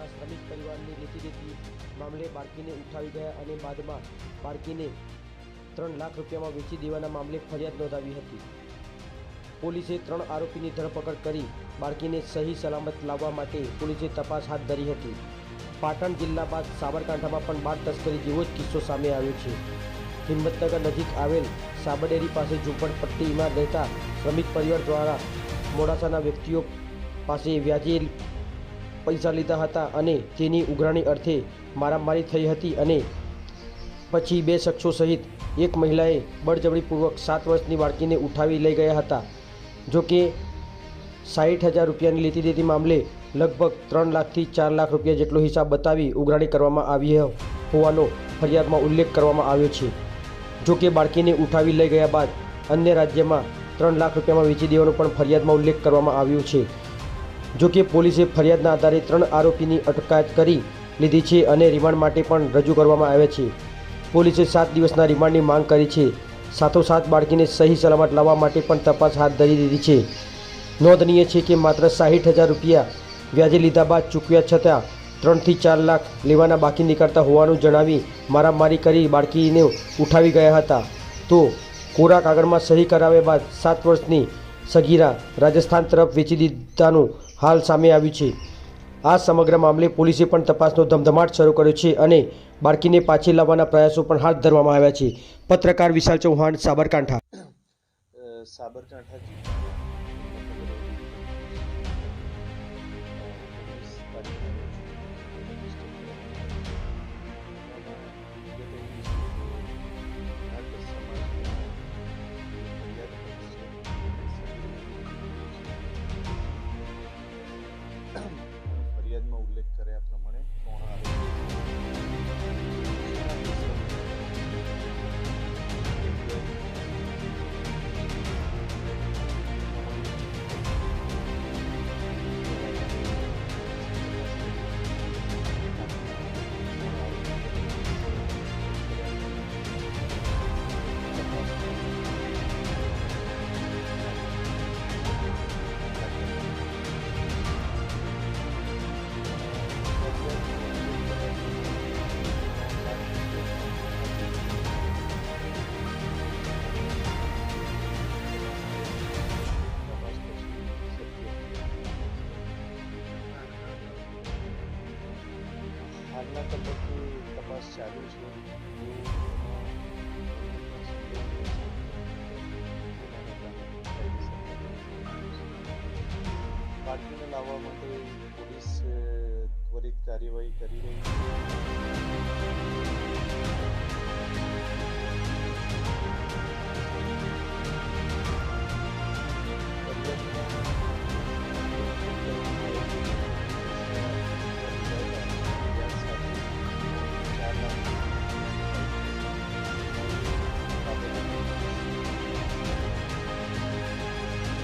દ્વારા શ્રમિક પરિવારની લેતી દેતી મામલે બાળકીને ઉઠાવી ગયા અને બાદમાં બાળકીને 3 લાખ રૂપિયામાં વેચી દેવાના મામલે ફરિયાદ નોંધાવી હતી। પોલીસે 3 આરોપીની ધરપકડ કરી બાળકીને સહી સલામત લાવવા માટે પોલીસે તપાસ હાથ ધરી હતી। પાટણ જિલ્લા બાદ સાબરકાંઠામાં પણ બાળ તસ્કરી જેવો જ કિસ્સો સામે આવ્યો છે। હિંમતનગર નજીક આવેલ સાબરડેરી પાસે ઝૂંપડપટ્ટીમાં રહેતા શ્રમિક પરિવાર દ્વારા મોડાસાના વ્યક્તિઓ પાસે વ્યાજે પૈસા લીધા હતા અને તેની ઉઘરાણી અર્થે મારામારી થઈ હતી અને પછી 2 શખ્સો સહિત એક મહિલાએ બળજબરીપૂર્વક 7 વર્ષની બાળકીને ઉઠાવી લઈ ગયા હતા। જો કે 60,000 રૂપિયાની લેતી દેતી મામલે લગભગ 3 લાખથી 4 લાખ રૂપિયા જેટલો હિસાબ બતાવી ઉઘરાણી કરવામાં આવી હોવાનો ફરિયાદમાં ઉલ્લેખ કરવામાં આવ્યો છે। જો કે બાળકીને ઉઠાવી લઈ ગયા બાદ અન્ય રાજ્યમાં 3 લાખ રૂપિયામાં વેચી દેવાનો પણ ફરિયાદમાં ઉલ્લેખ કરવામાં આવ્યો છે। જો કે પોલીસે ફરિયાદના આધારે 3 આરોપીની અટકાયત કરી લીધી છે અને રિમાન્ડ માટે પણ રજૂ કરવામાં આવ્યા છે। પોલીસે 7 દિવસના રિમાન્ડની માંગ કરી છે। સાથોસાથ બાળકીને સહી સલામત લાવવા માટે પણ તપાસ હાથ ધરી દીધી છે। નોંધનીય છે કે માત્ર 60,000 રૂપિયા વ્યાજે લીધા બાદ ચૂકવ્યા છતાં 3 થી 4 લાખ લેવાના બાકી નીકળતા હોવાનું જણાવી મારામારી કરી બાળકીને ઉઠાવી ગયા હતા। તો કોરા કાગળમાં સહી કરાવ્યા બાદ 7 વર્ષની સગીરા રાજસ્થાન તરફ વેચી દીધાનું હાલ સામે આવ્યું છે। આ સમગ્ર મામલે પોલીસે પણ તપાસનો ધમધમાટ શરૂ કર્યો છે અને બાળકીને પાછી લાવવાના પ્રયાસો પણ હાથ ધરવામાં આવ્યા છે। પત્રકાર વિશાલ ચૌહાણ, સાબરકાંઠા। ફરિયાદમાં ઉલ્લેખ કર્યા પ્રમાણે હાલના તબક્કે તપાસ ચાલુ છે। બાળકીને લાવવા માટે પોલીસ ત્વરિત કાર્યવાહી કરી રહી છે।